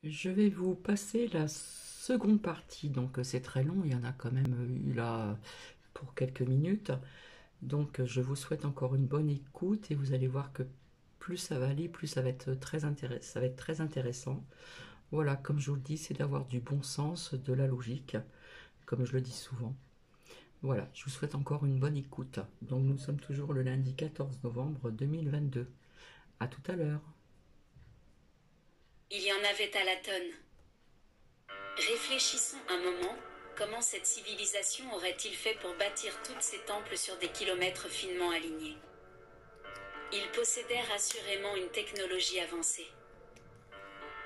Je vais vous passer la seconde partie, donc c'est très long, il y en a quand même eu là pour quelques minutes. Donc je vous souhaite encore une bonne écoute et vous allez voir que plus ça va aller, plus ça va être ça va être très intéressant. Voilà, comme je vous le dis, c'est d'avoir du bon sens, de la logique, comme je le dis souvent. Voilà, je vous souhaite encore une bonne écoute. Donc nous sommes toujours le lundi 14 novembre 2022. À tout à l'heure. Il y en avait à la tonne. Réfléchissons un moment, comment cette civilisation aurait-il fait pour bâtir tous ces temples sur des kilomètres finement alignés? Ils possédaient assurément une technologie avancée.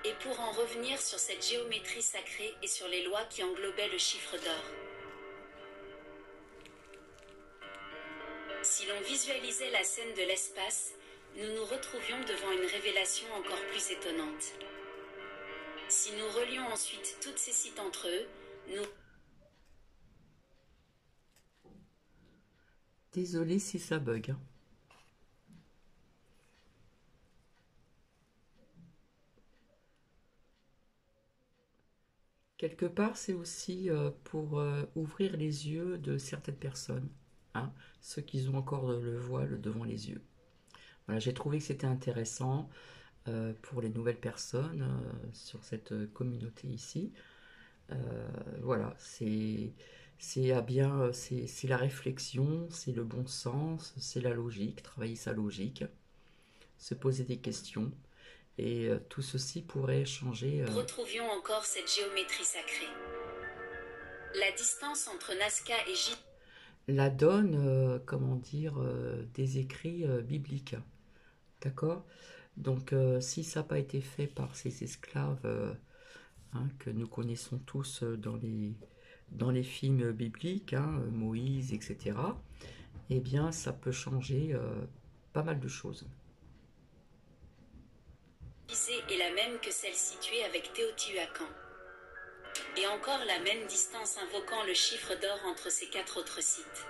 Et pour en revenir sur cette géométrie sacrée et sur les lois qui englobaient le chiffre d'or. Si l'on visualisait la scène de l'espace, nous nous retrouvions devant une révélation encore plus étonnante. Si nous relions ensuite tous ces sites entre eux, nous... Désolé si ça bug. Quelque part, c'est aussi pour ouvrir les yeux de certaines personnes, hein, ceux qui ont encore le voile devant les yeux. Voilà, j'ai trouvé que c'était intéressant pour les nouvelles personnes sur cette communauté ici. Voilà, c'est à bien, c'est la réflexion, c'est le bon sens, c'est la logique, travailler sa logique, se poser des questions. Et tout ceci pourrait changer. Retrouvions encore cette géométrie sacrée. La distance entre Nazca et J. La donne, comment dire, des écrits bibliques. D'accord. Donc, si ça n'a pas été fait par ces esclaves hein, que nous connaissons tous dans les films bibliques, hein, Moïse, etc., eh bien, ça peut changer pas mal de choses. Est la même que celle située avec Teotihuacan. Et encore la même distance invoquant le chiffre d'or entre ces 4 autres sites.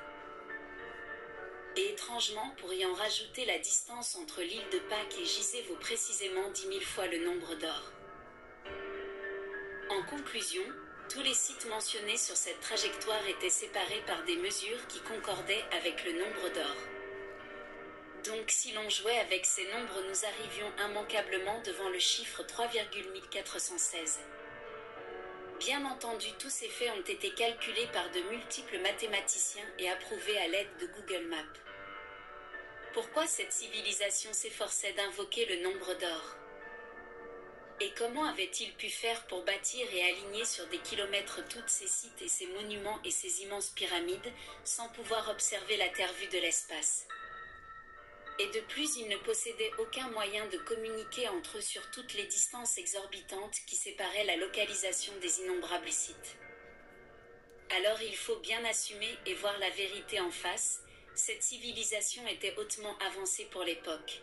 Et étrangement, pour y en rajouter la distance entre l'île de Pâques et Gizeh vaut précisément 10 000 fois le nombre d'or. En conclusion, tous les sites mentionnés sur cette trajectoire étaient séparés par des mesures qui concordaient avec le nombre d'or. Donc si l'on jouait avec ces nombres, nous arrivions immanquablement devant le chiffre 3,1416. Bien entendu, tous ces faits ont été calculés par de multiples mathématiciens et approuvés à l'aide de Google Maps. Pourquoi cette civilisation s'efforçait d'invoquer le nombre d'or? Et comment avait-il pu faire pour bâtir et aligner sur des kilomètres tous ces sites et ces monuments et ces immenses pyramides, sans pouvoir observer la Terre vue de l'espace? Et de plus, ils ne possédaient aucun moyen de communiquer entre eux sur toutes les distances exorbitantes qui séparaient la localisation des innombrables sites. Alors il faut bien assumer et voir la vérité en face, cette civilisation était hautement avancée pour l'époque.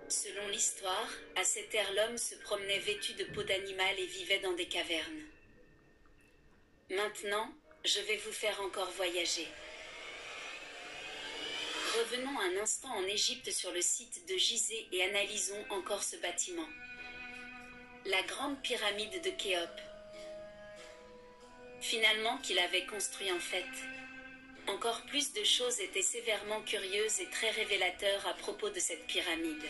Selon l'histoire, à cette ère l'homme se promenait vêtu de peau d'animal et vivait dans des cavernes. Maintenant, je vais vous faire encore voyager. Revenons un instant en Égypte sur le site de Gizeh et analysons encore ce bâtiment. La grande pyramide de Khéops. Finalement qu'il avait construit en fait. Encore plus de choses étaient sévèrement curieuses et très révélateurs à propos de cette pyramide.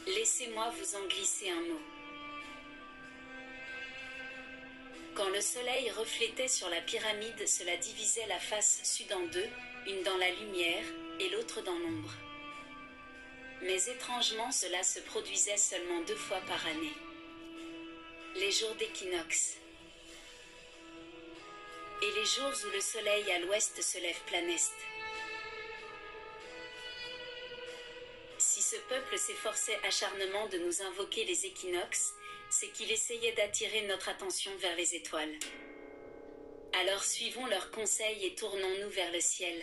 Laissez-moi vous en glisser un mot. Quand le soleil reflétait sur la pyramide, cela divisait la face sud en deux, une dans la lumière et l'autre dans l'ombre. Mais étrangement, cela se produisait seulement 2 fois par année. Les jours d'équinoxe. Et les jours où le soleil à l'ouest se lève plein est. Si ce peuple s'efforçait acharnement de nous invoquer les équinoxes, c'est qu'il essayait d'attirer notre attention vers les étoiles. Alors suivons leurs conseils et tournons-nous vers le ciel.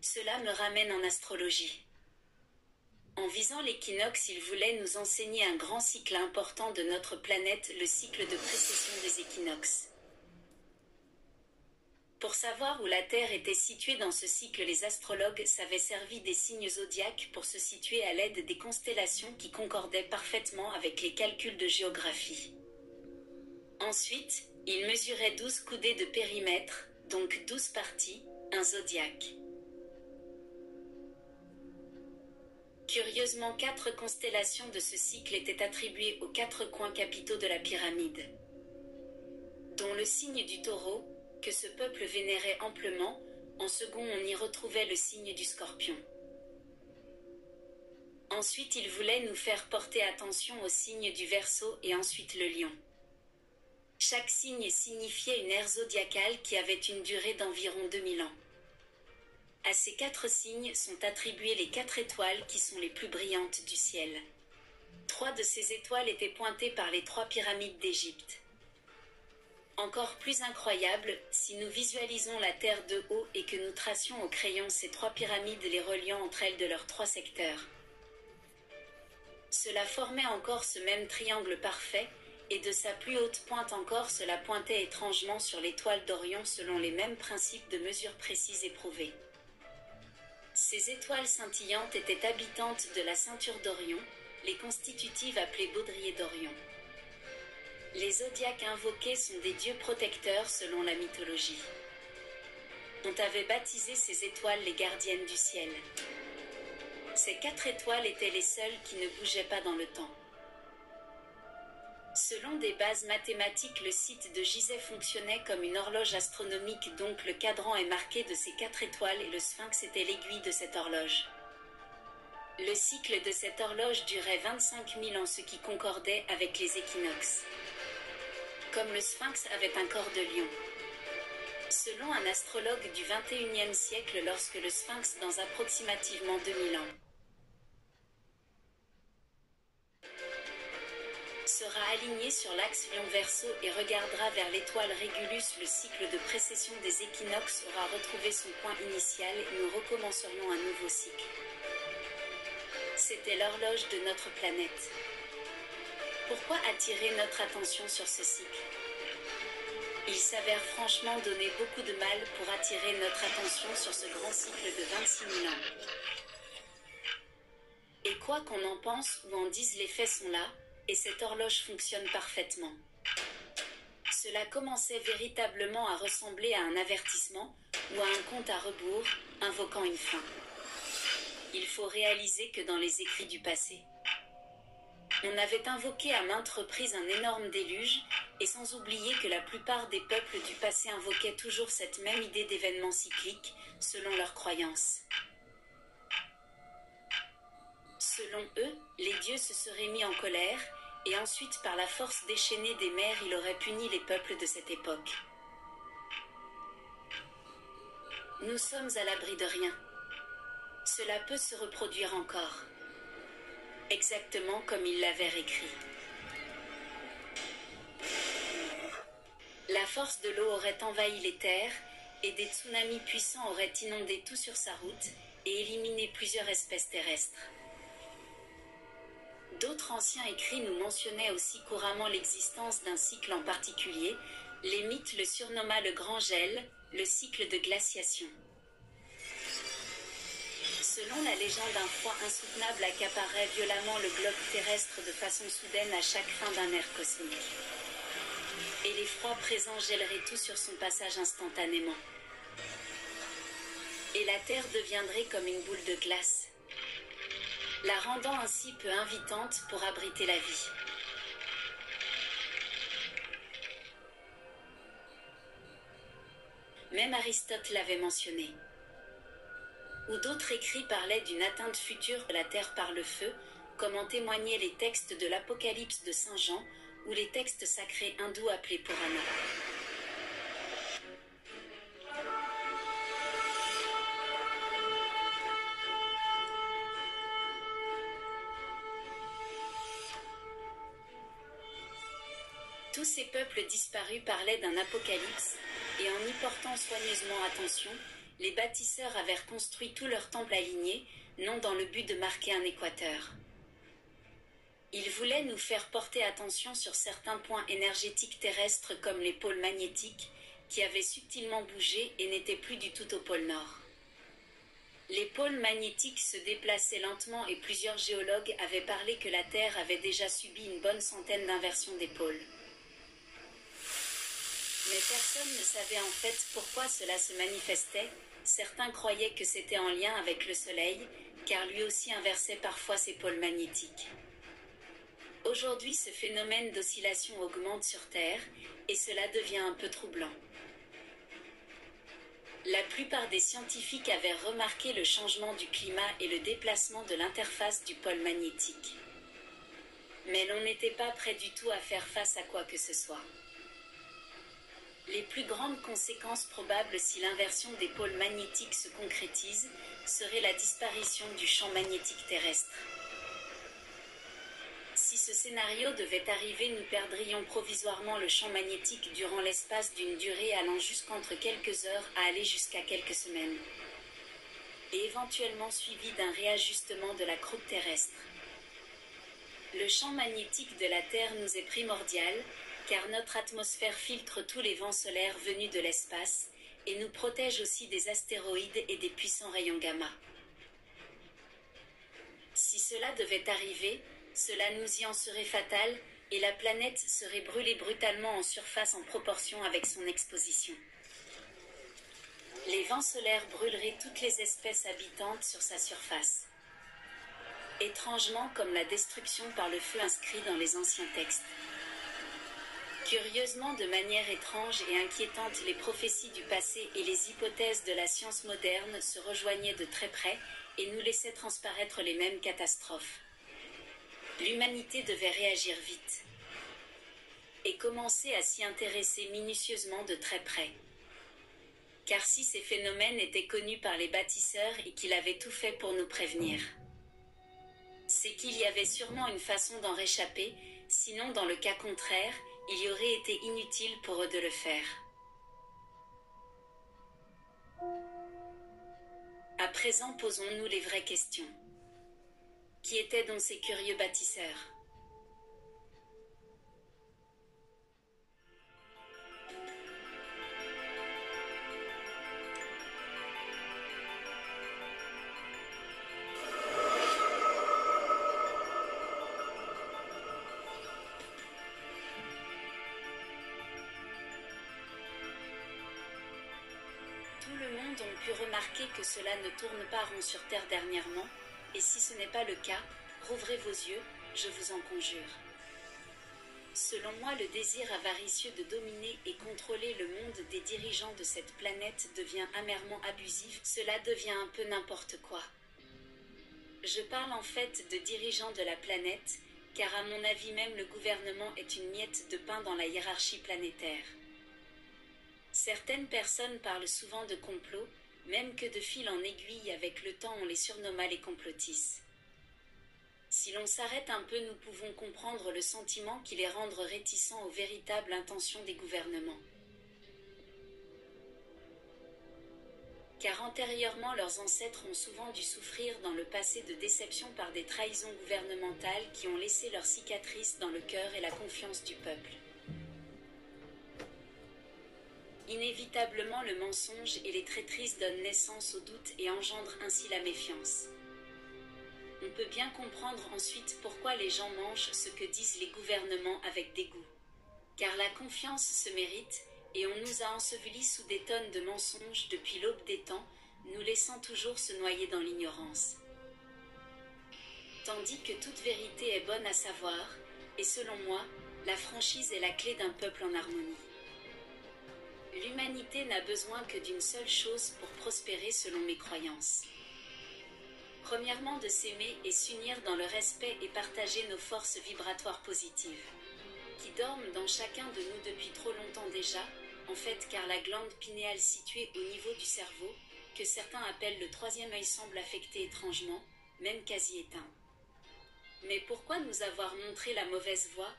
Cela me ramène en astrologie. En visant l'équinoxe, il voulait nous enseigner un grand cycle important de notre planète, le cycle de précession des équinoxes. Pour savoir où la Terre était située dans ce cycle, les astrologues s'avaient servi des signes zodiaques pour se situer à l'aide des constellations qui concordaient parfaitement avec les calculs de géographie. Ensuite, ils mesuraient 12 coudées de périmètre, donc 12 parties, un zodiaque. Curieusement, 4 constellations de ce cycle étaient attribuées aux 4 coins capitaux de la pyramide, dont le signe du Taureau, que ce peuple vénérait amplement. En second, on y retrouvait le signe du Scorpion. Ensuite, il voulait nous faire porter attention au signe du Verseau et ensuite le Lion. Chaque signe signifiait une ère zodiacale qui avait une durée d'environ 2000 ans. À ces 4 signes sont attribuées les 4 étoiles qui sont les plus brillantes du ciel. 3 de ces étoiles étaient pointées par les 3 pyramides d'Égypte. Encore plus incroyable, si nous visualisons la Terre de haut et que nous tracions au crayon ces 3 pyramides les reliant entre elles de leurs 3 secteurs. Cela formait encore ce même triangle parfait, et de sa plus haute pointe encore cela pointait étrangement sur l'étoile d'Orion selon les mêmes principes de mesure précises éprouvés. Ces étoiles scintillantes étaient habitantes de la ceinture d'Orion, les constitutives appelées baudriers d'Orion. Les zodiaques invoqués sont des dieux protecteurs selon la mythologie. On avait baptisé ces étoiles les gardiennes du ciel. Ces 4 étoiles étaient les seules qui ne bougeaient pas dans le temps. Selon des bases mathématiques, le site de Gizeh fonctionnait comme une horloge astronomique, donc le cadran est marqué de ces 4 étoiles et le sphinx était l'aiguille de cette horloge. Le cycle de cette horloge durait 25 000 ans, ce qui concordait avec les équinoxes. Comme le sphinx avait un corps de lion. Selon un astrologue du XXIe siècle, lorsque le sphinx dans approximativement 2000 ans sera aligné sur l'axe Lion-Verseau et regardera vers l'étoile Régulus, le cycle de précession des équinoxes aura retrouvé son point initial et nous recommencerions un nouveau cycle. C'était l'horloge de notre planète. Pourquoi attirer notre attention sur ce cycle? Il s'avère franchement donner beaucoup de mal pour attirer notre attention sur ce grand cycle de 26 000 ans. Et quoi qu'on en pense ou en dise, les faits sont là, et cette horloge fonctionne parfaitement. Cela commençait véritablement à ressembler à un avertissement ou à un compte à rebours, invoquant une fin. Il faut réaliser que dans les écrits du passé, on avait invoqué à maintes reprises un énorme déluge, et sans oublier que la plupart des peuples du passé invoquaient toujours cette même idée d'événements cycliques, selon leurs croyances. Selon eux, les dieux se seraient mis en colère, et ensuite par la force déchaînée des mers il aurait puni les peuples de cette époque. Nous sommes à l'abri de rien. Cela peut se reproduire encore. Exactement comme il l'avait écrit. La force de l'eau aurait envahi les terres, et des tsunamis puissants auraient inondé tout sur sa route, et éliminé plusieurs espèces terrestres. D'autres anciens écrits nous mentionnaient aussi couramment l'existence d'un cycle en particulier. Les mythes le surnomma le grand gel, le cycle de glaciation. Selon la légende, un froid insoutenable accaparerait violemment le globe terrestre de façon soudaine à chaque fin d'un ère cosmique. Et les froids présents gèleraient tout sur son passage instantanément. Et la Terre deviendrait comme une boule de glace, la rendant ainsi peu invitante pour abriter la vie. Même Aristote l'avait mentionné. Ou d'autres écrits parlaient d'une atteinte future de la terre par le feu, comme en témoignaient les textes de l'Apocalypse de Saint Jean, ou les textes sacrés hindous appelés Purana. Tous ces peuples disparus parlaient d'un apocalypse, et en y portant soigneusement attention, les bâtisseurs avaient construit tous leurs temples alignés, non dans le but de marquer un équateur. Ils voulaient nous faire porter attention sur certains points énergétiques terrestres comme les pôles magnétiques, qui avait subtilement bougé et n'était plus du tout au pôle Nord. Les pôles magnétiques se déplaçaient lentement et plusieurs géologues avaient parlé que la Terre avait déjà subi une bonne centaine d'inversions des pôles. Mais personne ne savait en fait pourquoi cela se manifestait. Certains croyaient que c'était en lien avec le Soleil, car lui aussi inversait parfois ses pôles magnétiques. Aujourd'hui, ce phénomène d'oscillation augmente sur Terre, et cela devient un peu troublant. La plupart des scientifiques avaient remarqué le changement du climat et le déplacement de l'interface du pôle magnétique. Mais l'on n'était pas prêt du tout à faire face à quoi que ce soit. Les plus grandes conséquences probables si l'inversion des pôles magnétiques se concrétise serait la disparition du champ magnétique terrestre. Si ce scénario devait arriver, nous perdrions provisoirement le champ magnétique durant l'espace d'une durée allant jusqu'entre quelques heures à aller jusqu'à quelques semaines, et éventuellement suivi d'un réajustement de la croûte terrestre. Le champ magnétique de la Terre nous est primordial, car notre atmosphère filtre tous les vents solaires venus de l'espace, et nous protège aussi des astéroïdes et des puissants rayons gamma. Si cela devait arriver, cela nous y en serait fatal, et la planète serait brûlée brutalement en surface en proportion avec son exposition. Les vents solaires brûleraient toutes les espèces habitantes sur sa surface. Étrangement comme la destruction par le feu inscrit dans les anciens textes. Curieusement, de manière étrange et inquiétante, les prophéties du passé et les hypothèses de la science moderne se rejoignaient de très près et nous laissaient transparaître les mêmes catastrophes. L'humanité devait réagir vite et commencer à s'y intéresser minutieusement de très près. Car si ces phénomènes étaient connus par les bâtisseurs et qu'il avait tout fait pour nous prévenir, c'est qu'il y avait sûrement une façon d'en réchapper, sinon dans le cas contraire, il y aurait été inutile pour eux de le faire. À présent, posons-nous les vraies questions. Qui étaient donc ces curieux bâtisseurs ? Tout le monde a pu remarquer que cela ne tourne pas rond sur Terre dernièrement, et si ce n'est pas le cas, rouvrez vos yeux, je vous en conjure. Selon moi, le désir avaricieux de dominer et contrôler le monde des dirigeants de cette planète devient amèrement abusif, cela devient un peu n'importe quoi. Je parle en fait de dirigeants de la planète, car à mon avis même le gouvernement est une miette de pain dans la hiérarchie planétaire. Certaines personnes parlent souvent de complot, même que de fil en aiguille avec le temps on les surnomma les complotistes. Si l'on s'arrête un peu, nous pouvons comprendre le sentiment qui les rend réticents aux véritables intentions des gouvernements. Car antérieurement, leurs ancêtres ont souvent dû souffrir dans le passé de déceptions par des trahisons gouvernementales qui ont laissé leurs cicatrices dans le cœur et la confiance du peuple. Inévitablement, le mensonge et les traîtrises donnent naissance au doute et engendrent ainsi la méfiance. On peut bien comprendre ensuite pourquoi les gens mangent ce que disent les gouvernements avec dégoût. Car la confiance se mérite, et on nous a ensevelis sous des tonnes de mensonges depuis l'aube des temps, nous laissant toujours se noyer dans l'ignorance. Tandis que toute vérité est bonne à savoir, et selon moi, la franchise est la clé d'un peuple en harmonie. L'humanité n'a besoin que d'une seule chose pour prospérer selon mes croyances. Premièrement, de s'aimer et s'unir dans le respect et partager nos forces vibratoires positives, qui dorment dans chacun de nous depuis trop longtemps déjà, en fait car la glande pinéale située au niveau du cerveau, que certains appellent le troisième œil, semble affecté étrangement, même quasi éteint. Mais pourquoi nous avoir montré la mauvaise voie ?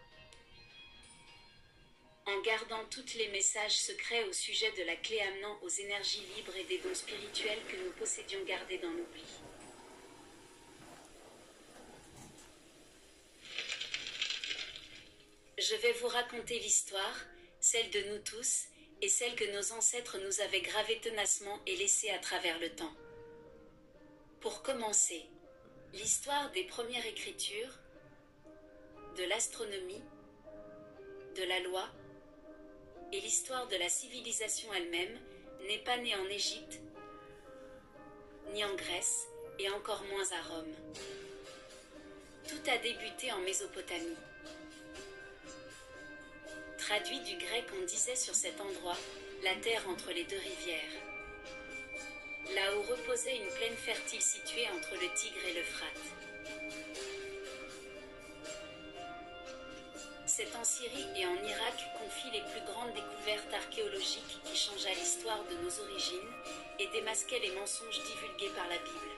En gardant tous les messages secrets au sujet de la clé amenant aux énergies libres et des dons spirituels que nous possédions gardés dans l'oubli. Je vais vous raconter l'histoire, celle de nous tous, et celle que nos ancêtres nous avaient gravée tenacement et laissée à travers le temps. Pour commencer, l'histoire des premières écritures, de l'astronomie, de la loi, et l'histoire de la civilisation elle-même n'est pas née en Égypte, ni en Grèce, et encore moins à Rome. Tout a débuté en Mésopotamie. Traduit du grec, on disait sur cet endroit, la terre entre les deux rivières. Là où reposait une plaine fertile située entre le Tigre et l'Euphrate. C'est en Syrie et en Irak qu'on fit les plus grandes découvertes archéologiques qui changea l'histoire de nos origines et démasquaient les mensonges divulgués par la Bible.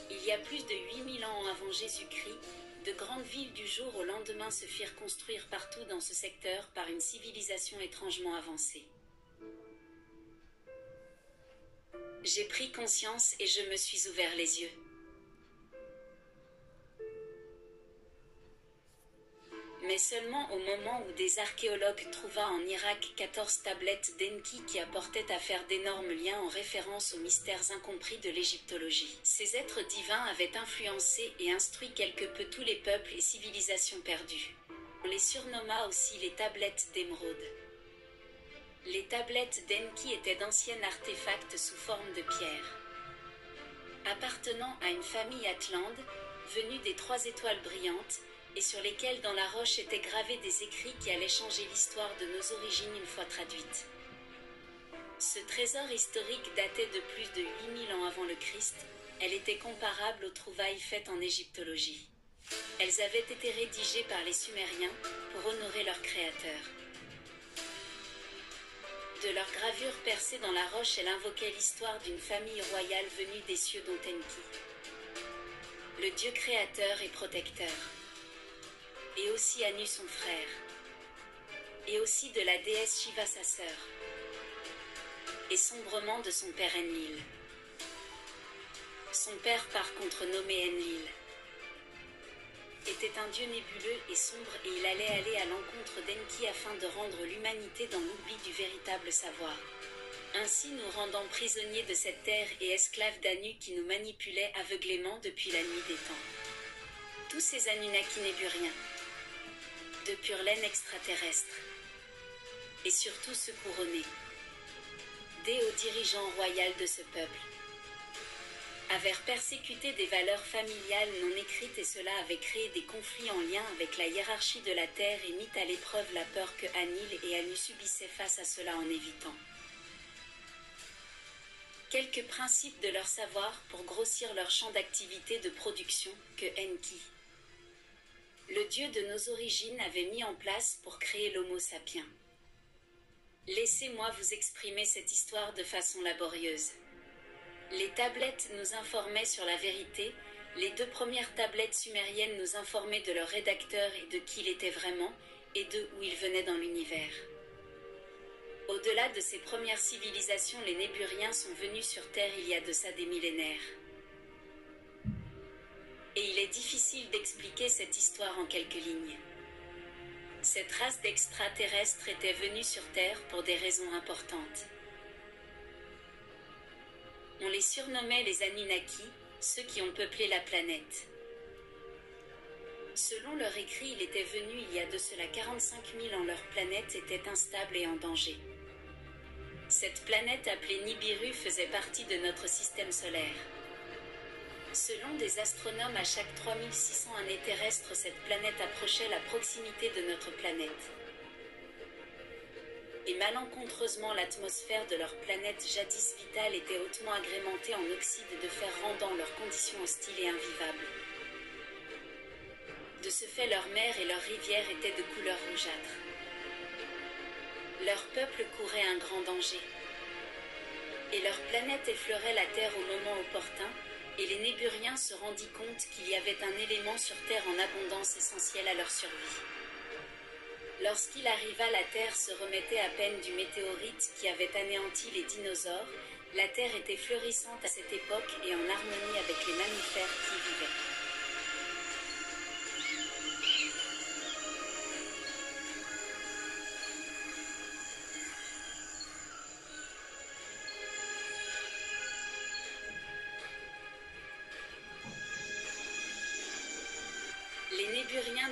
Il y a plus de 8000 ans avant Jésus-Christ, de grandes villes du jour au lendemain se firent construire partout dans ce secteur par une civilisation étrangement avancée. J'ai pris conscience et je me suis ouvert les yeux. Mais seulement au moment où des archéologues trouva en Irak 14 tablettes d'Enki qui apportaient à faire d'énormes liens en référence aux mystères incompris de l'égyptologie. Ces êtres divins avaient influencé et instruit quelque peu tous les peuples et civilisations perdues. On les surnomma aussi les tablettes d'émeraude. Les tablettes d'Enki étaient d'anciens artefacts sous forme de pierre. Appartenant à une famille atlante, venue des 3 étoiles brillantes, et sur lesquels dans la roche étaient gravés des écrits qui allaient changer l'histoire de nos origines une fois traduite. Ce trésor historique datait de plus de 8000 ans avant le Christ, elle était comparable aux trouvailles faites en égyptologie. Elles avaient été rédigées par les Sumériens pour honorer leur créateur. De leurs gravures percées dans la roche, elle invoquait l'histoire d'une famille royale venue des cieux dont Enki, le dieu créateur et protecteur. Et aussi Anu son frère, et aussi de la déesse Shiva sa sœur, et sombrement de son père Enlil. Son père par contre nommé Enlil était un dieu nébuleux et sombre et il allait aller à l'encontre d'Enki afin de rendre l'humanité dans l'oubli du véritable savoir. Ainsi nous rendant prisonniers de cette terre et esclaves d'Anu qui nous manipulait aveuglément depuis la nuit des temps. Tous ces Anunnaki néburiens, de pure laine extraterrestre, et surtout ceux couronnés, des hauts dirigeants royaux de ce peuple, avaient persécuté des valeurs familiales non écrites et cela avait créé des conflits en lien avec la hiérarchie de la Terre et mit à l'épreuve la peur que Anil et Anu subissaient face à cela en évitant quelques principes de leur savoir pour grossir leur champ d'activité de production que Enki, le dieu de nos origines, avait mis en place pour créer l'Homo sapiens. Laissez-moi vous exprimer cette histoire de façon laborieuse. Les tablettes nous informaient sur la vérité, les 2 premières tablettes sumériennes nous informaient de leur rédacteur et de qui il était vraiment, et de où il venait dans l'univers. Au-delà de ces premières civilisations, les Néburiens sont venus sur Terre il y a de ça des millénaires. Et il est difficile d'expliquer cette histoire en quelques lignes. Cette race d'extraterrestres était venue sur Terre pour des raisons importantes. On les surnommait les Anunnaki, ceux qui ont peuplé la planète. Selon leur écrit, il était venu il y a de cela 45 000 ans, leur planète était instable et en danger. Cette planète appelée Nibiru faisait partie de notre système solaire. Selon des astronomes, à chaque 3600 années terrestres, cette planète approchait la proximité de notre planète. Et malencontreusement, l'atmosphère de leur planète jadis vitale était hautement agrémentée en oxyde de fer, rendant leurs conditions hostiles et invivables. De ce fait, leurs mers et leurs rivières étaient de couleur rougeâtre. Leur peuple courait un grand danger. Et leur planète effleurait la Terre au moment opportun, et les Néburiens se rendit compte qu'il y avait un élément sur Terre en abondance essentiel à leur survie. Lorsqu'il arriva, la Terre se remettait à peine du météorite qui avait anéanti les dinosaures. La Terre était fleurissante à cette époque et en harmonie avec les mammifères qui y vivaient.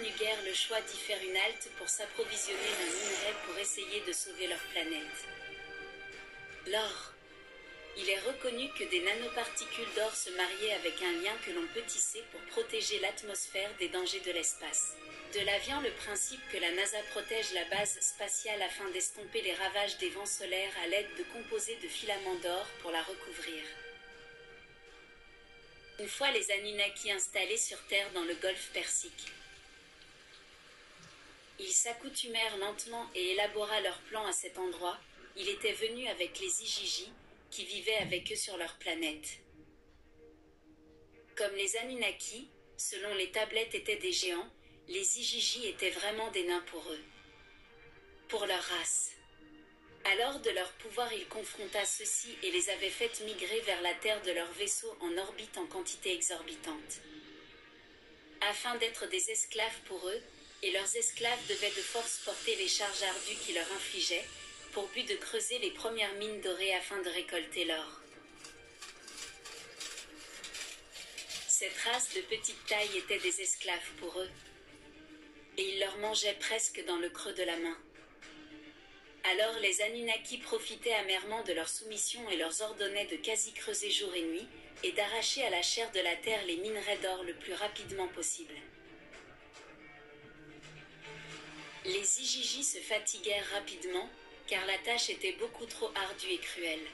n'eut guère le choix d'y faire une halte pour s'approvisionner d'un minerai pour essayer de sauver leur planète. L'or. Il est reconnu que des nanoparticules d'or se mariaient avec un lien que l'on peut tisser pour protéger l'atmosphère des dangers de l'espace. De là vient le principe que la NASA protège la base spatiale afin d'estomper les ravages des vents solaires à l'aide de composés de filaments d'or pour la recouvrir. Une fois les Anunnaki installés sur Terre dans le golfe Persique, ils s'accoutumèrent lentement et élabora leur plan à cet endroit. Il était venu avec les Igigi, qui vivaient avec eux sur leur planète. Comme les Anunnaki, selon les tablettes étaient des géants, les Igigi étaient vraiment des nains pour eux. Pour leur race. Alors de leur pouvoir il confronta ceux-ci et les avait fait migrer vers la Terre de leur vaisseau en orbite en quantité exorbitante. Afin d'être des esclaves pour eux, et leurs esclaves devaient de force porter les charges ardues qui leur infligeaient, pour but de creuser les premières mines dorées afin de récolter l'or. Cette race de petite taille était des esclaves pour eux, et ils leur mangeaient presque dans le creux de la main. Alors les Anunnaki profitaient amèrement de leur soumission et leur ordonnaient de quasi creuser jour et nuit, et d'arracher à la chair de la terre les minerais d'or le plus rapidement possible. Les Igigi se fatiguèrent rapidement, car la tâche était beaucoup trop ardue et cruelle.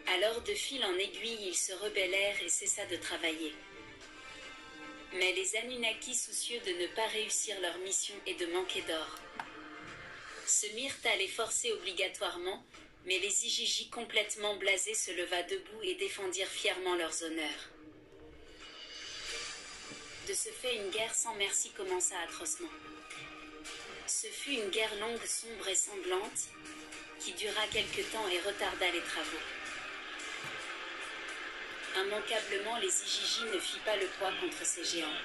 Alors de fil en aiguille ils se rebellèrent et cessa de travailler. Mais les Anunnaki, soucieux de ne pas réussir leur mission et de manquer d'or, se mirent à les forcer obligatoirement, mais les Igigi complètement blasés se leva debout et défendirent fièrement leurs honneurs. De ce fait une guerre sans merci commença atrocement. Ce fut une guerre longue, sombre et sanglante, qui dura quelque temps et retarda les travaux. Immanquablement, les Igigi ne fit pas le poids contre ces géants.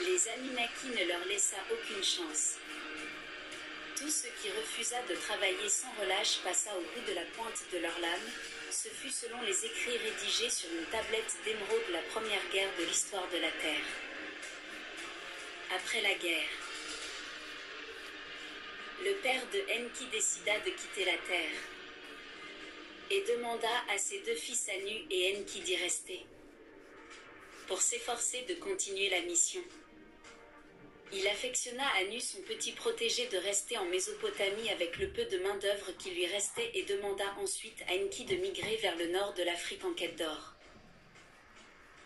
Les Anunnaki ne leur laissa aucune chance. Tout ce qui refusa de travailler sans relâche passa au bout de la pointe de leur lame. Ce fut selon les écrits rédigés sur une tablette d'émeraude la première guerre de l'histoire de la Terre. Après la guerre, le père de Enki décida de quitter la Terre et demanda à ses deux fils Anu et Enki d'y rester pour s'efforcer de continuer la mission. Il affectionna Anu, son petit protégé, de rester en Mésopotamie avec le peu de main-d'œuvre qui lui restait et demanda ensuite à Enki de migrer vers le nord de l'Afrique en quête d'or.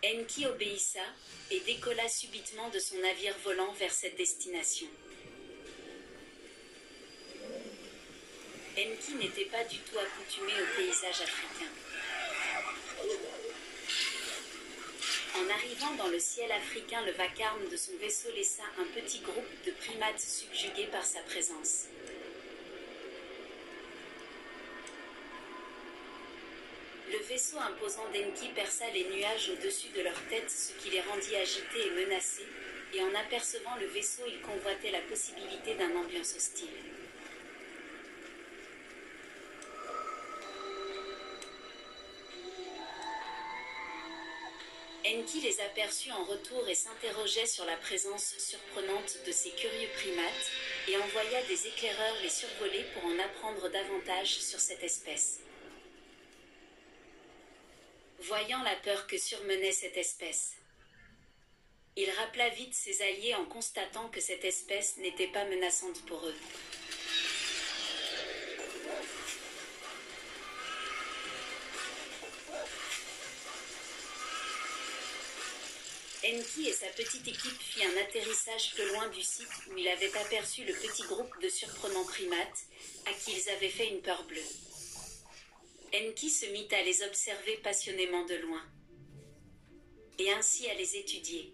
Enki obéissa et décolla subitement de son navire volant vers cette destination. Enki n'était pas du tout accoutumé au paysage africain. En arrivant dans le ciel africain, le vacarme de son vaisseau laissa un petit groupe de primates subjugués par sa présence. Le vaisseau imposant d'Enki perça les nuages au-dessus de leur tête, ce qui les rendit agités et menacés, et en apercevant le vaisseau, ils convoitaient la possibilité d'une ambiance hostile. Enki les aperçut en retour et s'interrogeait sur la présence surprenante de ces curieux primates, et envoya des éclaireurs les survoler pour en apprendre davantage sur cette espèce. Voyant la peur que surmenait cette espèce, il rappela vite ses alliés en constatant que cette espèce n'était pas menaçante pour eux. Enki et sa petite équipe firent un atterrissage peu loin du site où il avait aperçu le petit groupe de surprenants primates, à qui ils avaient fait une peur bleue. Enki se mit à les observer passionnément de loin, et ainsi à les étudier.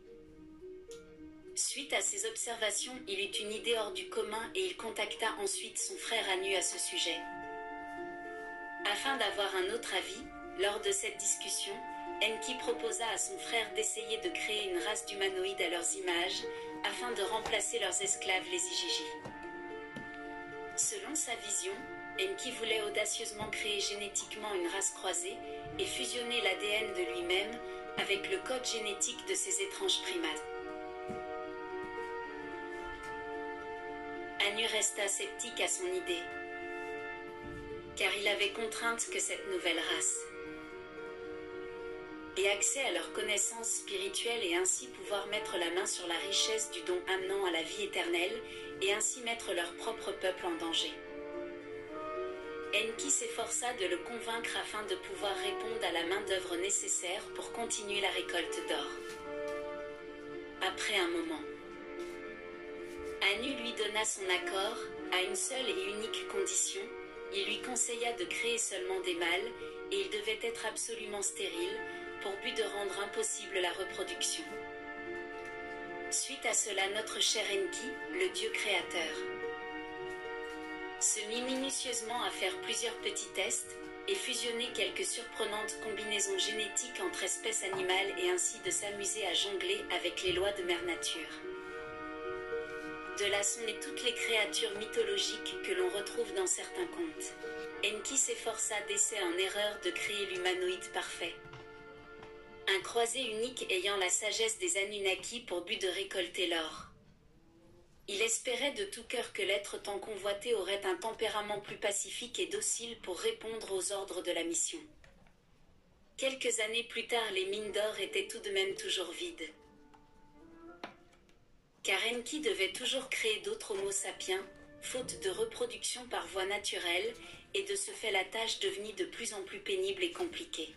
Suite à ces observations, il eut une idée hors du commun et il contacta ensuite son frère Anu à ce sujet. Afin d'avoir un autre avis, lors de cette discussion, Enki proposa à son frère d'essayer de créer une race d'humanoïdes à leurs images, afin de remplacer leurs esclaves les Igigi. Selon sa vision, Enki voulait audacieusement créer génétiquement une race croisée et fusionner l'ADN de lui-même avec le code génétique de ces étranges primates. Anu resta sceptique à son idée, car il avait contrainte que cette nouvelle race ait accès à leurs connaissances spirituelles et ainsi pouvoir mettre la main sur la richesse du don amenant à la vie éternelle et ainsi mettre leur propre peuple en danger. Enki s'efforça de le convaincre afin de pouvoir répondre à la main-d'œuvre nécessaire pour continuer la récolte d'or. Après un moment, Anu lui donna son accord, à une seule et unique condition. Il lui conseilla de créer seulement des mâles, et ils devaient être absolument stériles, pour but de rendre impossible la reproduction. Suite à cela, notre cher Enki, le dieu créateur, se mit minutieusement à faire plusieurs petits tests, et fusionner quelques surprenantes combinaisons génétiques entre espèces animales et ainsi de s'amuser à jongler avec les lois de mère nature. De là sont nées toutes les créatures mythologiques que l'on retrouve dans certains contes. Enki s'efforça d'essai en erreur de créer l'humanoïde parfait. Un croisé unique ayant la sagesse des Anunnaki pour but de récolter l'or. Il espérait de tout cœur que l'être tant convoité aurait un tempérament plus pacifique et docile pour répondre aux ordres de la mission. Quelques années plus tard, les mines d'or étaient tout de même toujours vides. Car Enki devait toujours créer d'autres Homo sapiens, faute de reproduction par voie naturelle, et de ce fait la tâche devenait de plus en plus pénible et compliquée.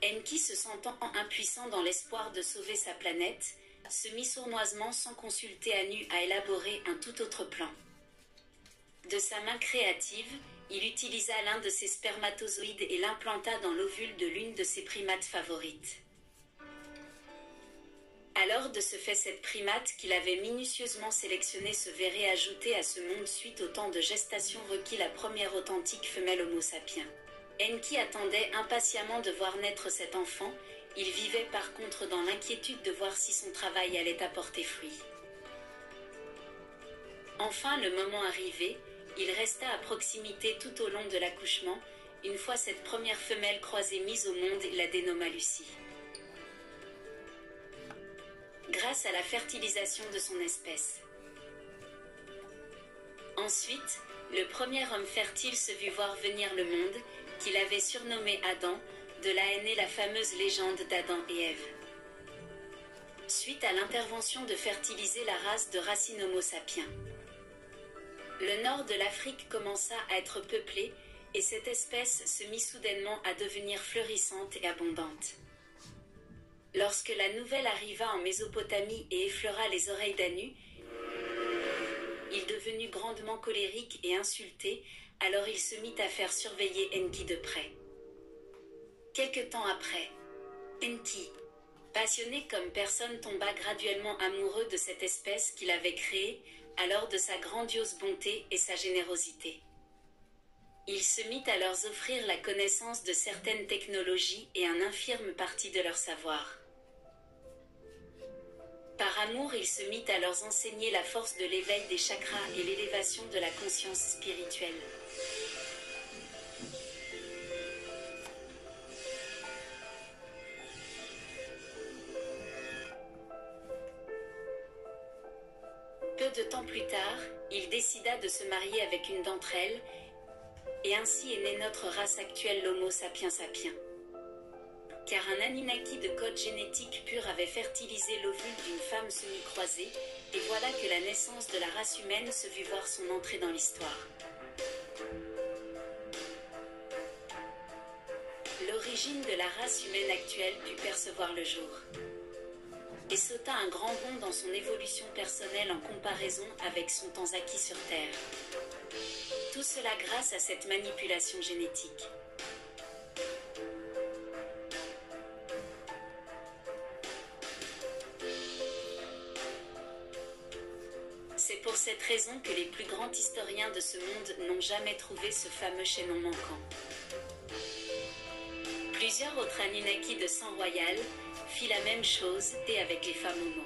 Enki, se sentant impuissant dans l'espoir de sauver sa planète, se mit sournoisement sans consulter Anu à élaborer un tout autre plan. De sa main créative, il utilisa l'un de ses spermatozoïdes et l'implanta dans l'ovule de l'une de ses primates favorites. Alors de ce fait cette primate qu'il avait minutieusement sélectionnée se verrait ajoutée à ce monde suite au temps de gestation requis la première authentique femelle Homo sapiens. Enki attendait impatiemment de voir naître cet enfant. Il vivait par contre dans l'inquiétude de voir si son travail allait apporter fruit. Enfin, le moment arrivé, il resta à proximité tout au long de l'accouchement. Une fois cette première femelle croisée mise au monde, il la dénomma Lucie. Grâce à la fertilisation de son espèce. Ensuite, le premier homme fertile se vit voir venir le monde, qu'il avait surnommé Adam. De là est née la fameuse légende d'Adam et Ève. Suite à l'intervention de fertiliser la race de racines Homo sapiens, le nord de l'Afrique commença à être peuplé et cette espèce se mit soudainement à devenir fleurissante et abondante. Lorsque la nouvelle arriva en Mésopotamie et effleura les oreilles d'Anu, il devenu grandement colérique et insulté, alors il se mit à faire surveiller Enki de près. Quelque temps après, Enki, passionné comme personne, tomba graduellement amoureux de cette espèce qu'il avait créée, alors de sa grandiose bonté et sa générosité. Il se mit à leur offrir la connaissance de certaines technologies et un infime partie de leur savoir. Par amour, il se mit à leur enseigner la force de l'éveil des chakras et l'élévation de la conscience spirituelle. Peu de temps plus tard, il décida de se marier avec une d'entre elles, et ainsi est née notre race actuelle, l'Homo sapiens sapiens. Car un Anunnaki de code génétique pur avait fertilisé l'ovule d'une femme semi-croisée, et voilà que la naissance de la race humaine se vit voir son entrée dans l'histoire. L'origine de la race humaine actuelle put percevoir le jour. Et sauta un grand bond dans son évolution personnelle en comparaison avec son temps acquis sur Terre. Tout cela grâce à cette manipulation génétique. C'est pour cette raison que les plus grands historiens de ce monde n'ont jamais trouvé ce fameux chaînon manquant. Plusieurs autres Anunnaki de sang royal fit la même chose, et avec les femmes Homo.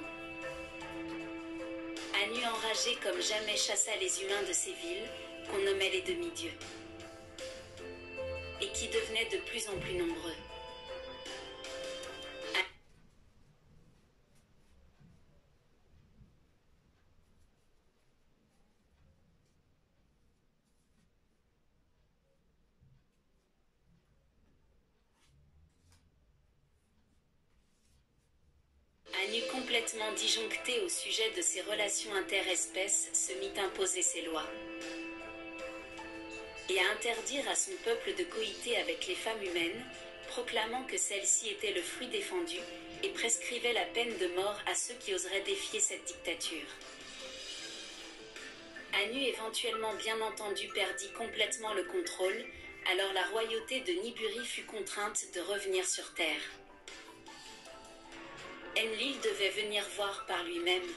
Anu, enragé comme jamais, chassa les humains de ces villes, qu'on nommait les demi-dieux, et qui devenaient de plus en plus nombreux. Anu, complètement disjoncté au sujet de ses relations interespèces, se mit à imposer ses lois et à interdire à son peuple de coïter avec les femmes humaines, proclamant que celle-ci était le fruit défendu, et prescrivait la peine de mort à ceux qui oseraient défier cette dictature. Anu, éventuellement bien entendu, perdit complètement le contrôle, alors la royauté de Niburi fut contrainte de revenir sur Terre. Enlil devait venir voir par lui-même.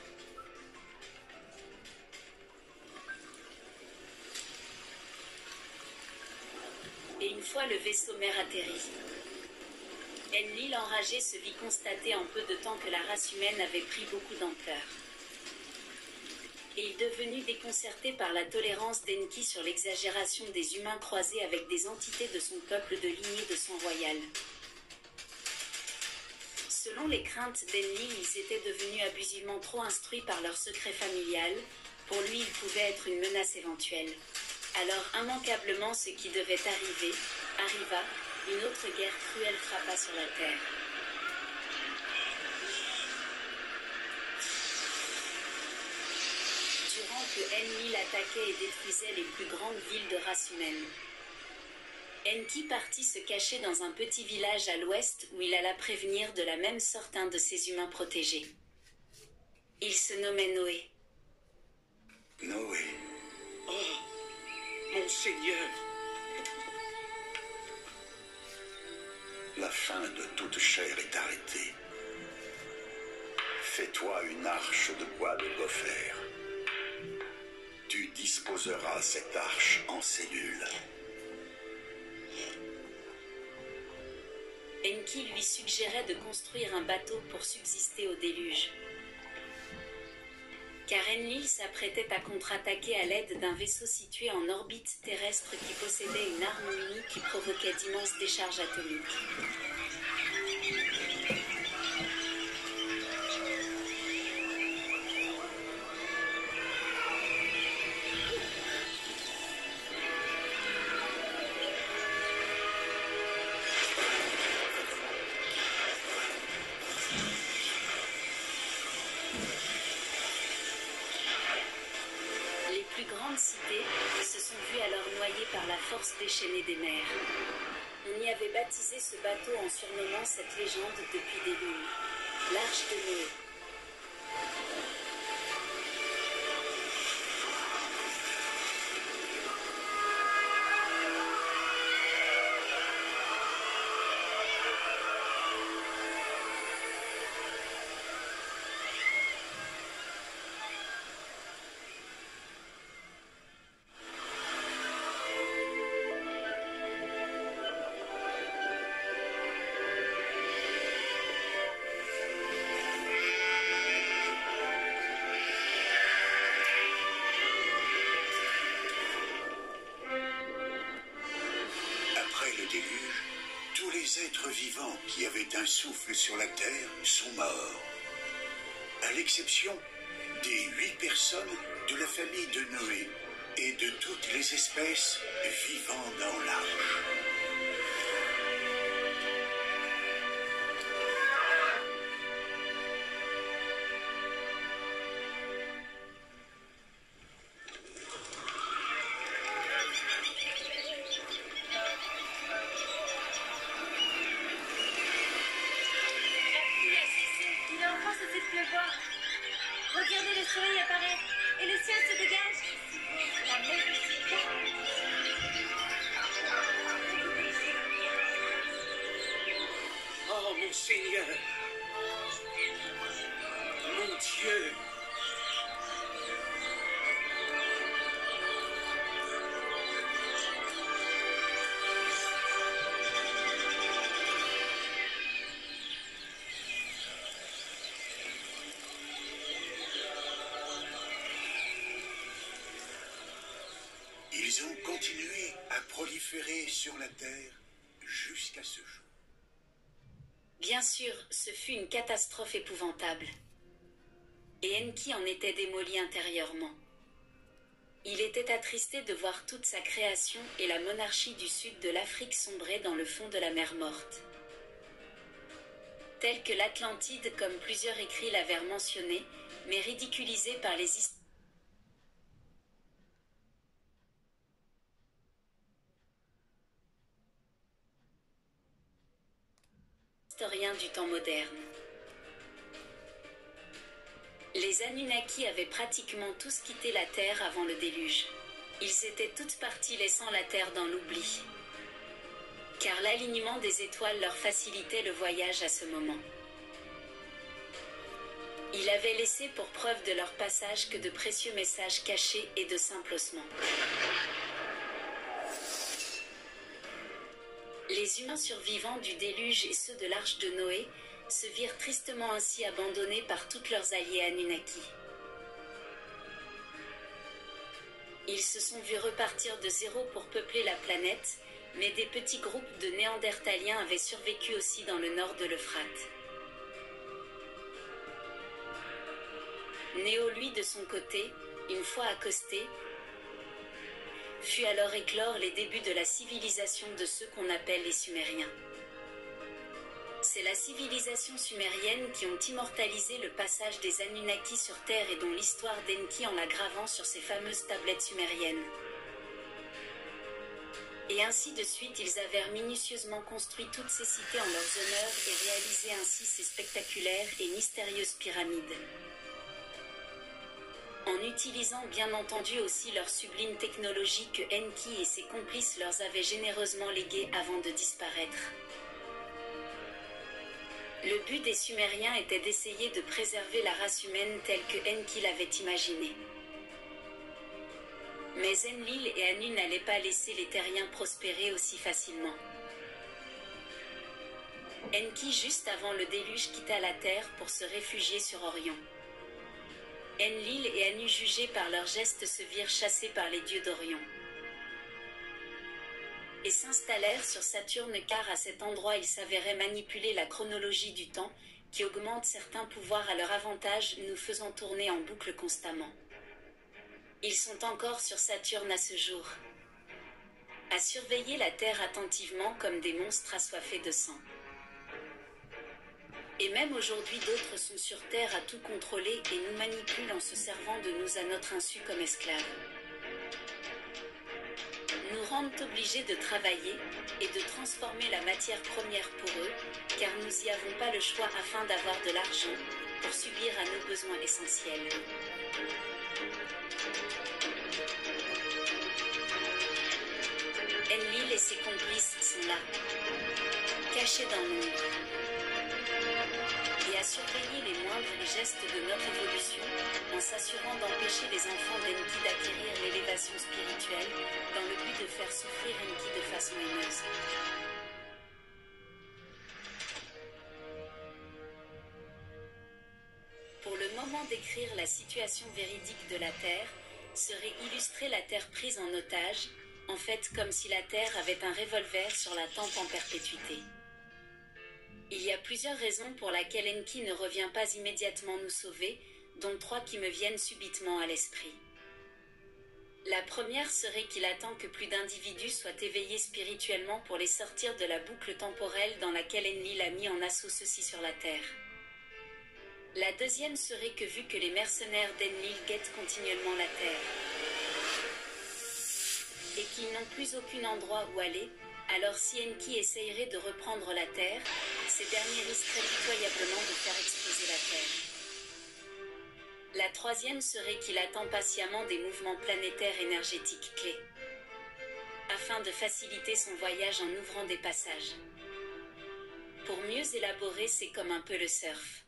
Et une fois le vaisseau mère atterri, Enlil, enragé, se vit constater en peu de temps que la race humaine avait pris beaucoup d'ampleur. Et il devenu déconcerté par la tolérance d'Enki sur l'exagération des humains croisés avec des entités de son peuple de lignée de sang royal. Selon les craintes d'Enlil, ils étaient devenus abusivement trop instruits par leur secret familial. Pour lui, ils pouvaient être une menace éventuelle. Alors, immanquablement, ce qui devait arriver, arriva. Une autre guerre cruelle frappa sur la terre. Durant que Enlil attaquait et détruisait les plus grandes villes de race humaine, Enki partit se cacher dans un petit village à l'ouest où il alla prévenir de la même sorte un de ses humains protégés. Il se nommait Noé. Noé. Oh, mon Seigneur. La fin de toute chair est arrêtée. Fais-toi une arche de bois de gopher. Tu disposeras cette arche en cellules. Enki lui suggérait de construire un bateau pour subsister au déluge. Car Enlil s'apprêtait à contre-attaquer à l'aide d'un vaisseau situé en orbite terrestre qui possédait une arme unique qui provoquait d'immenses décharges atomiques. Cités se sont vues alors noyées par la force déchaînée des mers. On y avait baptisé ce bateau en surnommant cette légende depuis des lunes, l'Arche de Noé. Les êtres vivants qui avaient un souffle sur la terre sont morts, à l'exception des 8 personnes de la famille de Noé et de toutes les espèces vivant dans l'arche. Regardez, le soleil apparaît et le ciel se dégage. La mer Oh, mon Seigneur, mon Dieu. Ils ont continué à proliférer sur la Terre jusqu'à ce jour. Bien sûr, ce fut une catastrophe épouvantable. Et Enki en était démoli intérieurement. Il était attristé de voir toute sa création et la monarchie du sud de l'Afrique sombrer dans le fond de la mer morte. tels que l'Atlantide comme plusieurs écrits l'avaient mentionné, mais ridiculisés par les historiens du temps moderne. Les Anunnaki avaient pratiquement tous quitté la Terre avant le déluge. Ils étaient toutes partis laissant la Terre dans l'oubli, car l'alignement des étoiles leur facilitait le voyage à ce moment. Ils avaient laissé pour preuve de leur passage que de précieux messages cachés et de simples ossements. Les humains survivants du déluge et ceux de l'arche de Noé se virent tristement ainsi abandonnés par toutes leurs alliés Anunnaki. Ils se sont vus repartir de zéro pour peupler la planète, mais des petits groupes de Néandertaliens avaient survécu aussi dans le nord de l'Euphrate. Néo, lui, de son côté, une fois accosté, fut alors éclore les débuts de la civilisation de ceux qu'on appelle les Sumériens. C'est la civilisation sumérienne qui ont immortalisé le passage des Anunnaki sur Terre et dont l'histoire d'Enki en la gravant sur ces fameuses tablettes sumériennes. Et ainsi de suite, ils avaient minutieusement construit toutes ces cités en leurs honneurs et réalisé ainsi ces spectaculaires et mystérieuses pyramides. En utilisant bien entendu aussi leur sublime technologie que Enki et ses complices leur avaient généreusement léguée avant de disparaître. Le but des Sumériens était d'essayer de préserver la race humaine telle que Enki l'avait imaginée. Mais Enlil et Anu n'allaient pas laisser les Terriens prospérer aussi facilement. Enki, juste avant le déluge, quitta la Terre pour se réfugier sur Orion. Enlil et Anu, jugés par leurs gestes, se virent chassés par les dieux d'Orion et s'installèrent sur Saturne, car à cet endroit ils s'avéraient manipuler la chronologie du temps, qui augmente certains pouvoirs à leur avantage, nous faisant tourner en boucle constamment. Ils sont encore sur Saturne à ce jour, à surveiller la Terre attentivement comme des monstres assoiffés de sang. Et même aujourd'hui d'autres sont sur Terre à tout contrôler et nous manipulent en se servant de nous à notre insu comme esclaves. Nous rendent obligés de travailler et de transformer la matière première pour eux, car nous n'y avons pas le choix afin d'avoir de l'argent pour subir à nos besoins essentiels. Enlil et ses complices sont là, cachés dans l'ombre, et à surveiller les moindres gestes de notre évolution, en s'assurant d'empêcher les enfants d'Enki d'acquérir l'élévation spirituelle, dans le but de faire souffrir Enki de façon haineuse. Pour le moment, décrire la situation véridique de la Terre serait illustrer la Terre prise en otage, en fait comme si la Terre avait un revolver sur la tempe en perpétuité. Il y a plusieurs raisons pour lesquelles Enki ne revient pas immédiatement nous sauver, dont 3 qui me viennent subitement à l'esprit. La première serait qu'il attend que plus d'individus soient éveillés spirituellement pour les sortir de la boucle temporelle dans laquelle Enlil a mis en assaut ceux-ci sur la Terre. La deuxième serait que vu que les mercenaires d'Enlil guettent continuellement la Terre, et qu'ils n'ont plus aucun endroit où aller, alors si Enki essayerait de reprendre la Terre, ces derniers risqueraient pitoyablement de faire exploser la Terre. La troisième serait qu'il attend patiemment des mouvements planétaires énergétiques clés, afin de faciliter son voyage en ouvrant des passages. Pour mieux élaborer, c'est comme un peu le surf.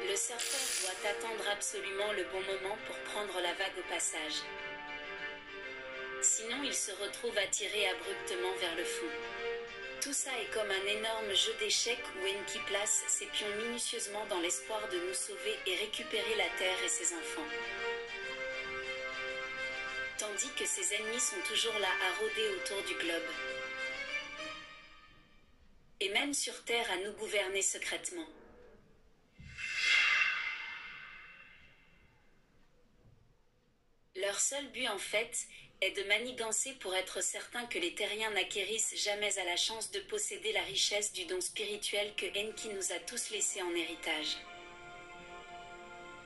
Le surfeur doit attendre absolument le bon moment pour prendre la vague au passage. Sinon, il se retrouve attiré abruptement vers le fond. Tout ça est comme un énorme jeu d'échecs où Enki place ses pions minutieusement dans l'espoir de nous sauver et récupérer la Terre et ses enfants. Tandis que ses ennemis sont toujours là à rôder autour du globe. Et même sur Terre à nous gouverner secrètement. Leur seul but en fait est de manigancer pour être certain que les terriens n'acquérissent jamais à la chance de posséder la richesse du don spirituel que Enki nous a tous laissé en héritage.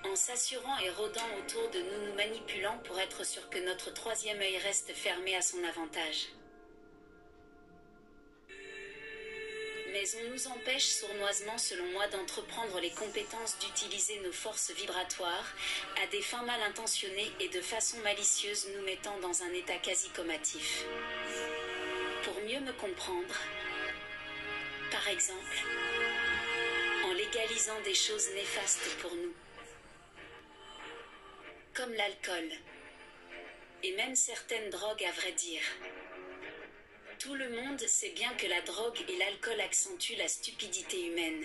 En s'assurant et rôdant autour de nous, nous manipulant pour être sûr que notre troisième œil reste fermé à son avantage. Mais on nous empêche sournoisement, selon moi, d'entreprendre les compétences d'utiliser nos forces vibratoires à des fins mal intentionnées et de façon malicieuse, nous mettant dans un état quasi comatif. Pour mieux me comprendre, par exemple, en légalisant des choses néfastes pour nous, comme l'alcool, et même certaines drogues à vrai dire. Tout le monde sait bien que la drogue et l'alcool accentuent la stupidité humaine.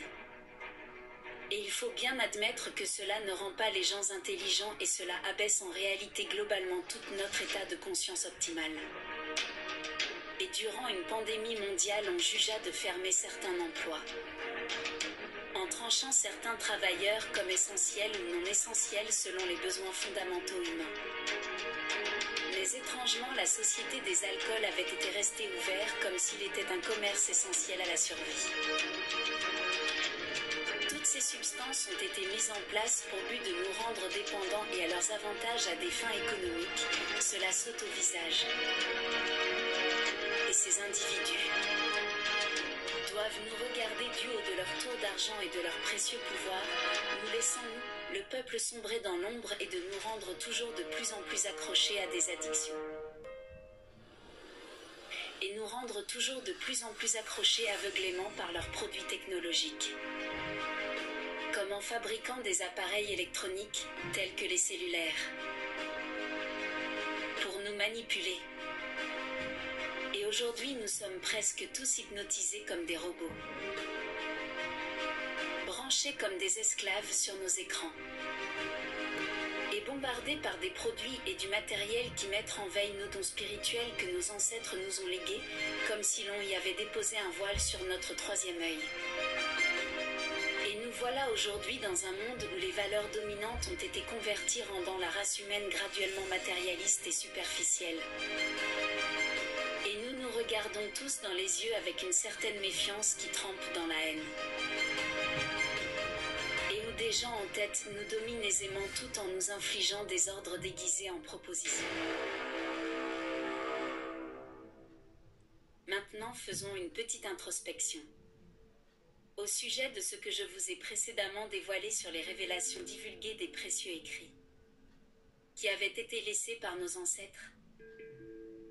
Et il faut bien admettre que cela ne rend pas les gens intelligents et cela abaisse en réalité globalement tout notre état de conscience optimal. Et durant une pandémie mondiale, on jugea de fermer certains emplois, en tranchant certains travailleurs comme essentiels ou non essentiels selon les besoins fondamentaux humains. Mais étrangement, la société des alcools avait été restée ouverte comme s'il était un commerce essentiel à la survie. Toutes ces substances ont été mises en place pour but de nous rendre dépendants et à leurs avantages à des fins économiques. Cela saute au visage. Et ces individus doivent nous regarder du haut de leur tour d'argent et de leur précieux pouvoir, nous laissant, nous, le peuple, sombrer dans l'ombre et de nous rendre toujours de plus en plus accrochés à des addictions. Et nous rendre toujours de plus en plus accrochés aveuglément par leurs produits technologiques. Comme en fabriquant des appareils électroniques, tels que les cellulaires, pour nous manipuler. Et aujourd'hui, nous sommes presque tous hypnotisés comme des robots, branchés comme des esclaves sur nos écrans, et bombardés par des produits et du matériel qui mettent en veille nos dons spirituels que nos ancêtres nous ont légués, comme si l'on y avait déposé un voile sur notre troisième œil. Et nous voilà aujourd'hui dans un monde où les valeurs dominantes ont été converties, rendant la race humaine graduellement matérialiste et superficielle. Et nous nous regardons tous dans les yeux avec une certaine méfiance qui trempe dans la haine. Et où des gens en tête nous dominent aisément tout en nous infligeant des ordres déguisés en propositions. Maintenant, faisons une petite introspection au sujet de ce que je vous ai précédemment dévoilé sur les révélations divulguées des précieux écrits qui avaient été laissés par nos ancêtres.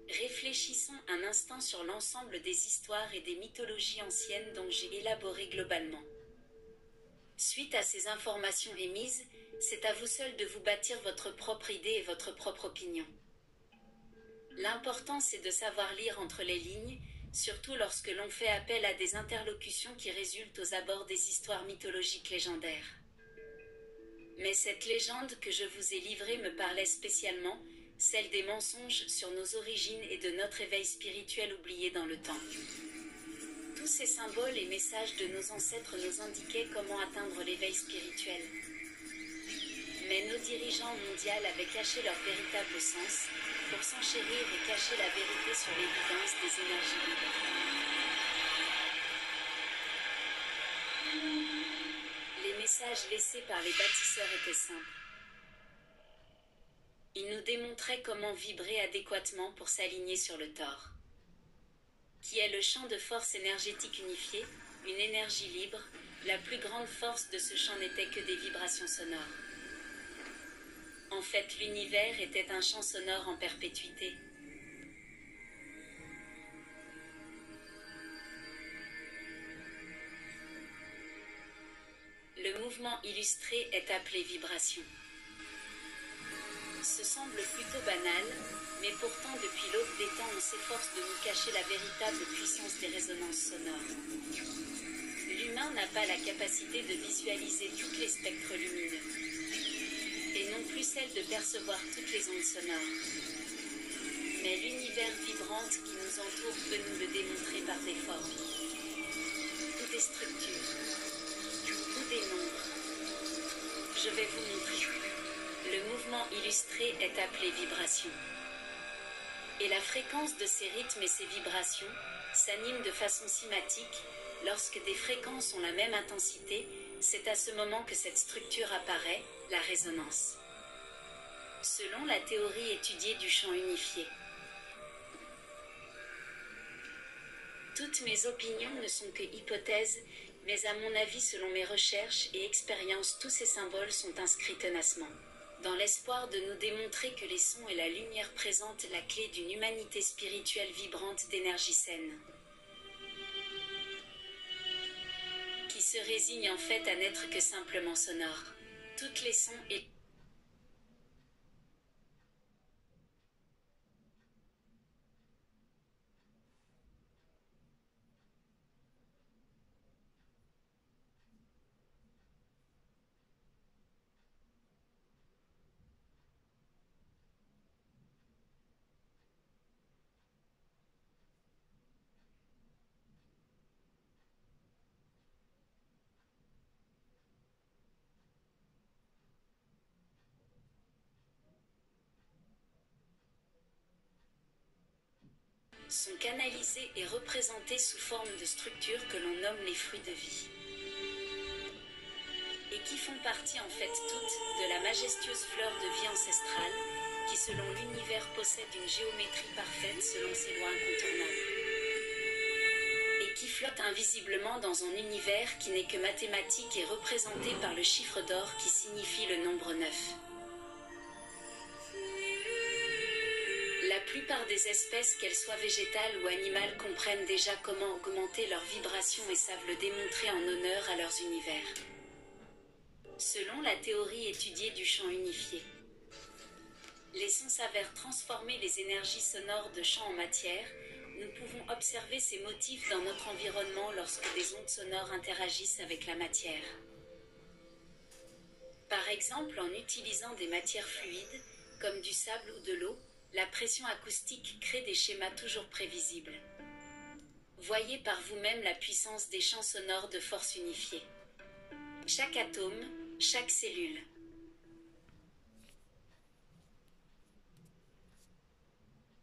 Réfléchissons un instant sur l'ensemble des histoires et des mythologies anciennes dont j'ai élaboré globalement. Suite à ces informations émises, c'est à vous seul de vous bâtir votre propre idée et votre propre opinion. L'important, c'est de savoir lire entre les lignes, surtout lorsque l'on fait appel à des interlocutions qui résultent aux abords des histoires mythologiques légendaires. Mais cette légende que je vous ai livrée me parlait spécialement, celle des mensonges sur nos origines et de notre éveil spirituel oublié dans le temps. Tous ces symboles et messages de nos ancêtres nous indiquaient comment atteindre l'éveil spirituel. Mais nos dirigeants mondiaux avaient caché leur véritable sens pour s'enchérir et cacher la vérité sur l'évidence des énergies libres. Les messages laissés par les bâtisseurs étaient simples. Ils nous démontraient comment vibrer adéquatement pour s'aligner sur le Thor, qui est le champ de force énergétique unifié, une énergie libre. La plus grande force de ce champ n'était que des vibrations sonores. En fait, l'univers était un champ sonore en perpétuité. Le mouvement illustré est appelé vibration. Ce semble plutôt banal, mais pourtant depuis l'aube des temps on s'efforce de nous cacher la véritable puissance des résonances sonores. L'humain n'a pas la capacité de visualiser tous les spectres lumineux, et non plus celle de percevoir toutes les ondes sonores. Mais l'univers vibrant qui nous entoure peut nous le démontrer par des formes, ou des structures, ou des nombres. Je vais vous montrer. Le mouvement illustré est appelé vibration. Et la fréquence de ces rythmes et ces vibrations s'anime de façon cymatique. Lorsque des fréquences ont la même intensité, c'est à ce moment que cette structure apparaît, la résonance. Selon la théorie étudiée du champ unifié. Toutes mes opinions ne sont que hypothèses, mais à mon avis, selon mes recherches et expériences, tous ces symboles sont inscrits tenacement. Dans l'espoir de nous démontrer que les sons et la lumière présentent la clé d'une humanité spirituelle vibrante d'énergie saine, qui se résigne en fait à n'être que simplement sonore. Toutes les sons et sont canalisés et représentés sous forme de structures que l'on nomme les fruits de vie. Et qui font partie en fait toutes de la majestueuse fleur de vie ancestrale, qui selon l'univers possède une géométrie parfaite selon ses lois incontournables. Et qui flotte invisiblement dans un univers qui n'est que mathématique et représenté par le chiffre d'or qui signifie le nombre 9. La plupart des espèces, qu'elles soient végétales ou animales, comprennent déjà comment augmenter leur vibration et savent le démontrer en honneur à leurs univers. Selon la théorie étudiée du champ unifié, les sons s'avèrent transformer les énergies sonores de champ en matière. Nous pouvons observer ces motifs dans notre environnement lorsque des ondes sonores interagissent avec la matière. Par exemple, en utilisant des matières fluides, comme du sable ou de l'eau, la pression acoustique crée des schémas toujours prévisibles. Voyez par vous-même la puissance des champs sonores de force unifiée. Chaque atome, chaque cellule.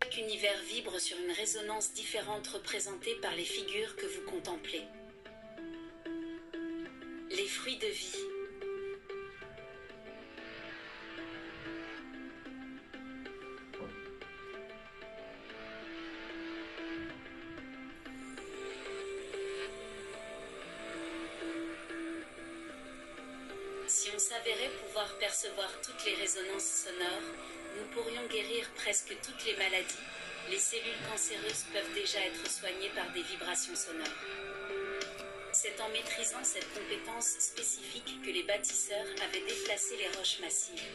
Chaque univers vibre sur une résonance différente représentée par les figures que vous contemplez. Les fruits de vie. Si on s'avérait pouvoir percevoir toutes les résonances sonores, nous pourrions guérir presque toutes les maladies. Les cellules cancéreuses peuvent déjà être soignées par des vibrations sonores. C'est en maîtrisant cette compétence spécifique que les bâtisseurs avaient déplacé les roches massives.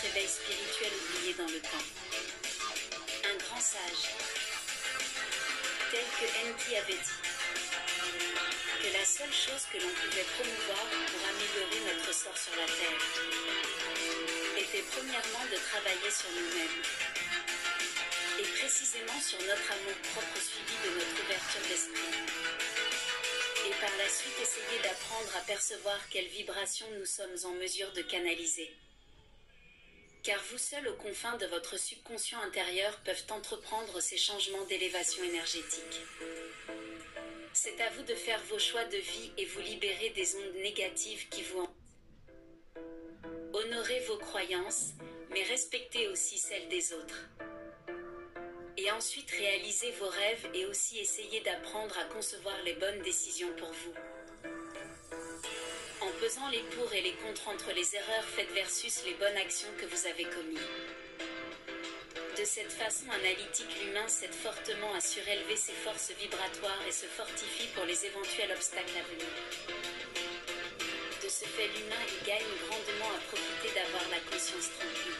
Réveil spirituel oublié dans le temps. Un grand sage, tel que Enki avait dit, que la seule chose que l'on pouvait promouvoir pour améliorer notre sort sur la terre était premièrement de travailler sur nous-mêmes, et précisément sur notre amour propre suivi de notre ouverture d'esprit, et par la ensuite essayer d'apprendre à percevoir quelles vibrations nous sommes en mesure de canaliser. Car vous seuls aux confins de votre subconscient intérieur peuvent entreprendre ces changements d'élévation énergétique. C'est à vous de faire vos choix de vie et vous libérer des ondes négatives qui vous hantent. Honorez vos croyances, mais respectez aussi celles des autres. Et ensuite réalisez vos rêves et aussi essayez d'apprendre à concevoir les bonnes décisions pour vous. En pesant les pour et les contre entre les erreurs faites versus les bonnes actions que vous avez commises. De cette façon analytique, l'humain s'aide fortement à surélever ses forces vibratoires et se fortifie pour les éventuels obstacles à venir. De ce fait, l'humain y gagne grandement à profiter d'avoir la conscience tranquille.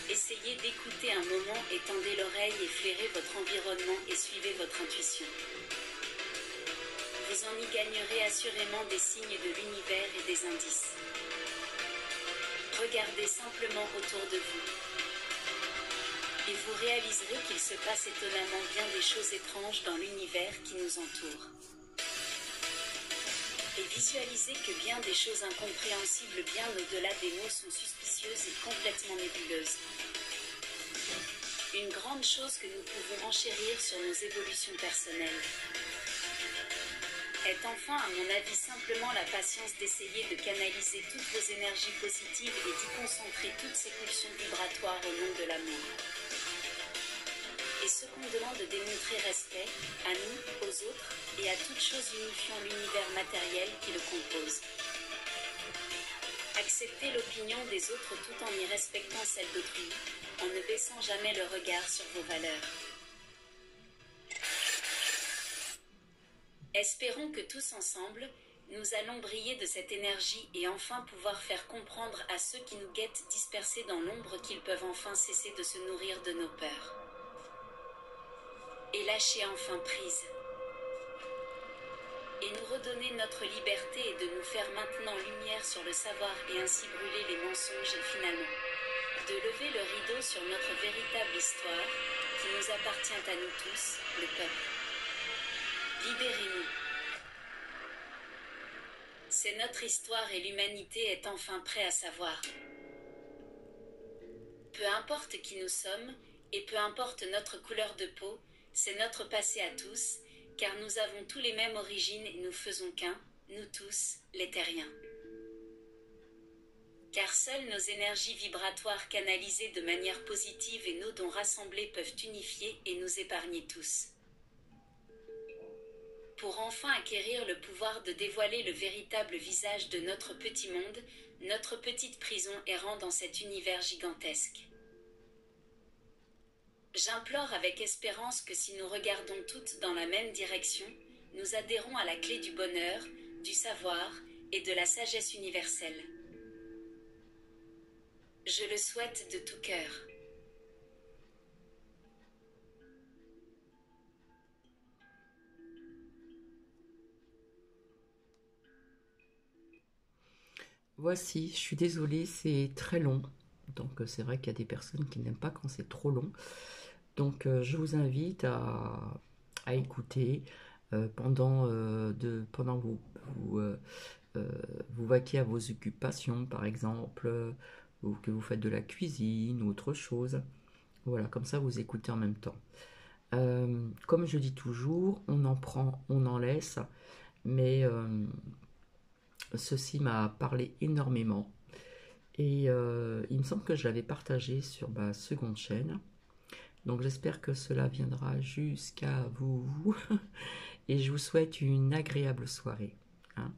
Essayez d'écouter un moment, étendez l'oreille et flairez votre environnement et suivez votre intuition. Vous en y gagnerez assurément des signes de l'univers et des indices. Regardez simplement autour de vous. Et vous réaliserez qu'il se passe étonnamment bien des choses étranges dans l'univers qui nous entoure. Et visualisez que bien des choses incompréhensibles bien au-delà des mots sont suspicieuses et complètement nébuleuses. Une grande chose que nous pouvons enchérir sur nos évolutions personnelles est enfin, à mon avis, simplement la patience d'essayer de canaliser toutes vos énergies positives et d'y concentrer toutes ces pulsions vibratoires au nom de l'amour. Et ce qu'on demande de démontrer respect à nous, aux autres, et à toute chose unifiant l'univers matériel qui le compose. Acceptez l'opinion des autres tout en y respectant celle d'autrui, en ne baissant jamais le regard sur vos valeurs. Espérons que tous ensemble, nous allons briller de cette énergie et enfin pouvoir faire comprendre à ceux qui nous guettent dispersés dans l'ombre qu'ils peuvent enfin cesser de se nourrir de nos peurs. Et lâcher enfin prise. Et nous redonner notre liberté et de nous faire maintenant lumière sur le savoir et ainsi brûler les mensonges et finalement de lever le rideau sur notre véritable histoire qui nous appartient à nous tous, le peuple. Libérez-nous. C'est notre histoire et l'humanité est enfin prêt à savoir. Peu importe qui nous sommes et peu importe notre couleur de peau, c'est notre passé à tous, car nous avons tous les mêmes origines et nous faisons qu'un, nous tous, les terriens. Car seules nos énergies vibratoires canalisées de manière positive et nos dons rassemblés peuvent unifier et nous épargner tous. Pour enfin acquérir le pouvoir de dévoiler le véritable visage de notre petit monde, notre petite prison errant dans cet univers gigantesque. J'implore avec espérance que si nous regardons toutes dans la même direction, nous adhérons à la clé du bonheur, du savoir et de la sagesse universelle. Je le souhaite de tout cœur. Voici, je suis désolée, c'est très long. Donc c'est vrai qu'il y a des personnes qui n'aiment pas quand c'est trop long. Donc je vous invite à écouter pendant que vous vaquiez à vos occupations, par exemple, ou que vous faites de la cuisine ou autre chose. Voilà, comme ça vous écoutez en même temps. Comme je dis toujours, on en prend, on en laisse, mais ceci m'a parlé énormément. Et il me semble que je l'avais partagé sur ma seconde chaîne. Donc j'espère que cela viendra jusqu'à vous. Et je vous souhaite une agréable soirée. Hein.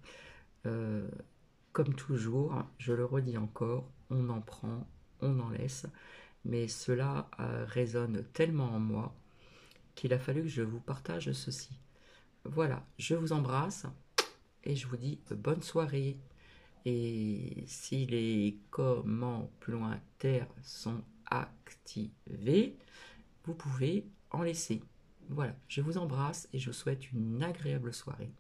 Comme toujours, je le redis encore, on en prend, on en laisse. Mais cela résonne tellement en moi qu'il a fallu que je vous partage ceci. Voilà, je vous embrasse et je vous dis bonne soirée. Et si les commentaires sont activés, vous pouvez en laisser. Voilà, je vous embrasse et je vous souhaite une agréable soirée.